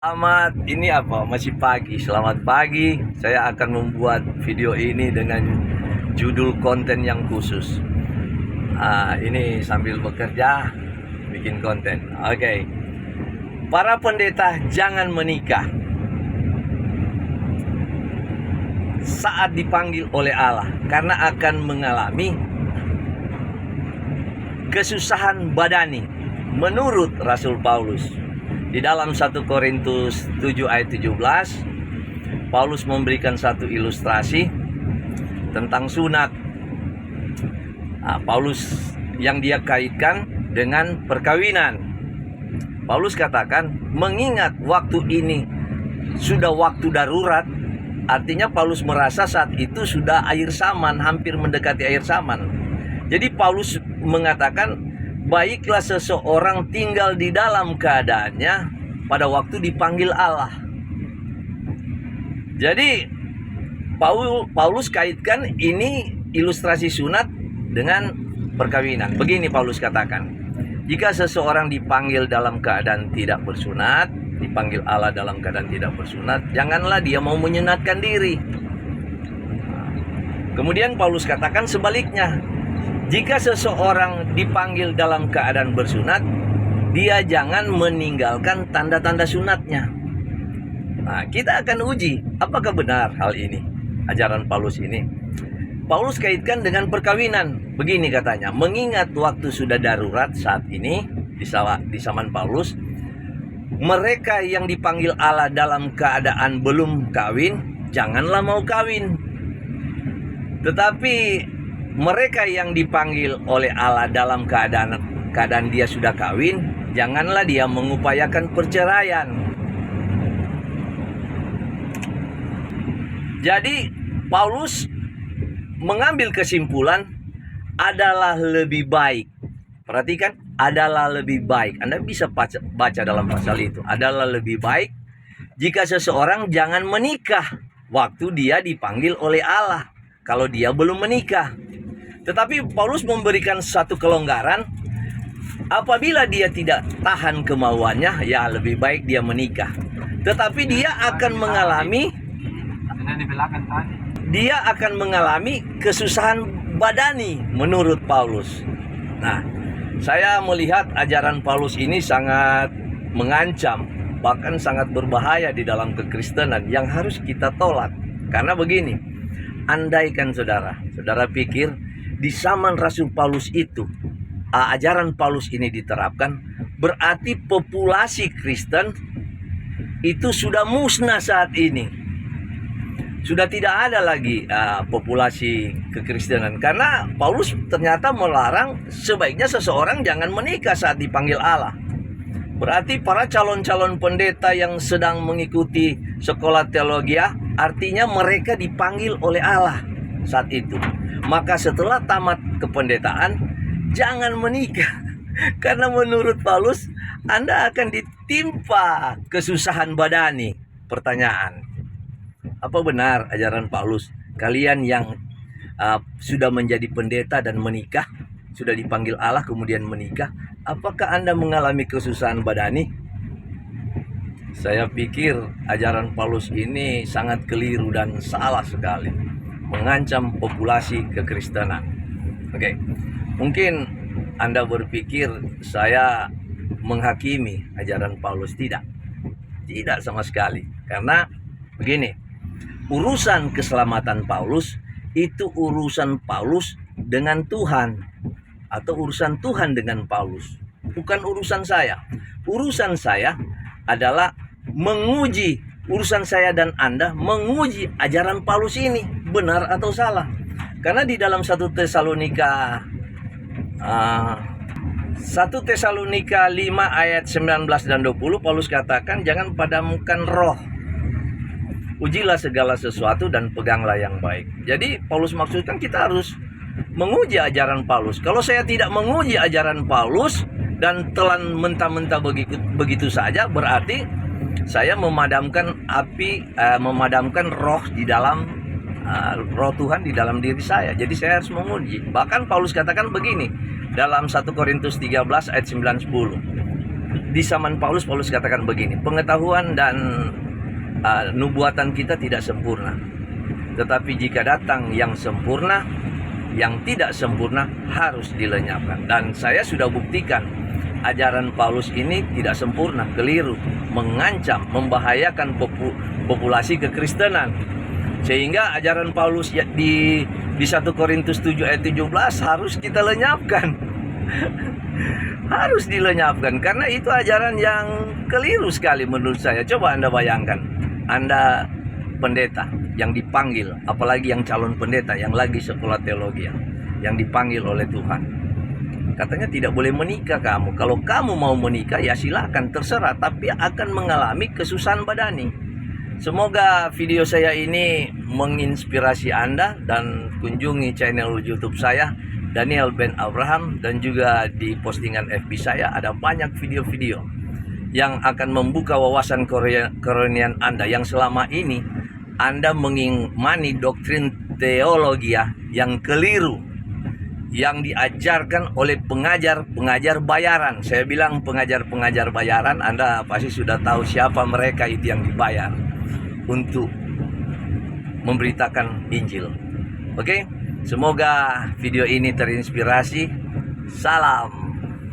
Selamat, ini apa? Masih pagi. Selamat pagi. Saya akan membuat video ini dengan judul konten yang khusus. Ini sambil bekerja bikin konten. Oke. Para pendeta jangan menikah saat dipanggil oleh Allah karena akan mengalami kesusahan badani menurut Rasul Paulus. Di dalam 1 Korintus 7 ayat 17, Paulus memberikan satu ilustrasi tentang sunat. Paulus yang dia kaitkan dengan perkawinan. Paulus katakan, mengingat waktu ini sudah waktu darurat, artinya Paulus merasa saat itu sudah air saman, hampir mendekati air saman. Jadi Paulus mengatakan, baiklah seseorang tinggal di dalam keadaannya pada waktu dipanggil Allah. Jadi Paulus kaitkan ini ilustrasi sunat dengan perkawinan. Begini Paulus katakan, jika seseorang dipanggil dalam keadaan tidak bersunat, dipanggil Allah dalam keadaan tidak bersunat, janganlah dia mau menyunatkan diri. Kemudian Paulus katakan sebaliknya, jika seseorang dipanggil dalam keadaan bersunat, dia jangan meninggalkan tanda-tanda sunatnya. Kita akan uji apakah benar hal ini, ajaran Paulus ini. Paulus kaitkan dengan perkawinan. Begini katanya, mengingat waktu sudah darurat saat ini, di zaman Paulus, mereka yang dipanggil Allah dalam keadaan belum kawin, janganlah mau kawin. Tetapi mereka yang dipanggil oleh Allah dalam keadaan dia sudah kawin, janganlah dia mengupayakan perceraian. Jadi Paulus mengambil kesimpulan adalah lebih baik. Perhatikan, adalah lebih baik. Anda bisa baca dalam pasal itu. Adalah lebih baik jika seseorang jangan menikah waktu dia dipanggil oleh Allah, kalau dia belum menikah. Tetapi Paulus memberikan satu kelonggaran, apabila dia tidak tahan kemauannya, ya lebih baik dia menikah. Tetapi dia akan mengalami kesusahan badani menurut Paulus. Nah, saya melihat ajaran Paulus ini sangat mengancam, bahkan sangat berbahaya di dalam kekristenan yang harus kita tolak. Karena begini, andaikan saudara pikir di zaman Rasul Paulus itu ajaran Paulus ini diterapkan, berarti populasi Kristen itu sudah musnah saat ini. Sudah tidak ada lagi populasi kekristenan, karena Paulus ternyata melarang sebaiknya seseorang jangan menikah saat dipanggil Allah. Berarti para calon-calon pendeta yang sedang mengikuti sekolah teologi, artinya mereka dipanggil oleh Allah saat itu. Maka setelah tamat kependetaan, jangan menikah. Karena menurut Paulus, Anda akan ditimpa kesusahan badani. Pertanyaan, apa benar ajaran Paulus? Kalian yang sudah menjadi pendeta dan menikah, sudah dipanggil Allah kemudian menikah, apakah Anda mengalami kesusahan badani? Saya pikir ajaran Paulus ini sangat keliru dan salah sekali, mengancam populasi kekristenan. Oke. Mungkin Anda berpikir saya menghakimi ajaran Paulus. Tidak sama sekali. Karena begini, urusan keselamatan Paulus itu urusan Paulus dengan Tuhan, atau urusan Tuhan dengan Paulus, bukan urusan saya. Urusan saya adalah menguji, urusan saya dan Anda menguji ajaran Paulus ini benar atau salah. Karena di dalam 1 Tesalonika 5 ayat 19 dan 20, Paulus katakan, jangan padamkan roh, ujilah segala sesuatu dan peganglah yang baik. Jadi Paulus maksudkan kita harus menguji ajaran Paulus. Kalau saya tidak menguji ajaran Paulus dan telan mentah-mentah begitu saja, berarti saya memadamkan memadamkan roh di dalam roh Tuhan di dalam diri saya. Jadi saya harus menguji. Bahkan Paulus katakan begini dalam 1 Korintus 13 ayat 9-10. di zaman Paulus katakan begini, pengetahuan dan nubuatan kita tidak sempurna. Tetapi jika datang yang sempurna, yang tidak sempurna harus dilenyapkan. Dan saya sudah buktikan ajaran Paulus ini tidak sempurna, keliru, mengancam, membahayakan populasi kekristenan. Sehingga ajaran Paulus di 1 Korintus 7 ayat 17 harus kita lenyapkan. Harus dilenyapkan karena itu ajaran yang keliru sekali menurut saya. Coba Anda bayangkan, Anda pendeta yang dipanggil, apalagi yang calon pendeta yang lagi sekolah teologi, yang dipanggil oleh Tuhan. Katanya tidak boleh menikah kamu. Kalau kamu mau menikah ya silakan, terserah, tapi akan mengalami kesusahan badani. Semoga video saya ini menginspirasi Anda, dan kunjungi channel YouTube saya Daniel Ben Abraham, dan juga di postingan FB saya ada banyak video-video yang akan membuka wawasan kerohanian Anda yang selama ini Anda mengimani doktrin teologi yang keliru, yang diajarkan oleh pengajar-pengajar bayaran. Saya bilang pengajar-pengajar bayaran, Anda pasti sudah tahu siapa mereka itu yang dibayar untuk memberitakan Injil. Oke? Semoga video ini terinspirasi. Salam.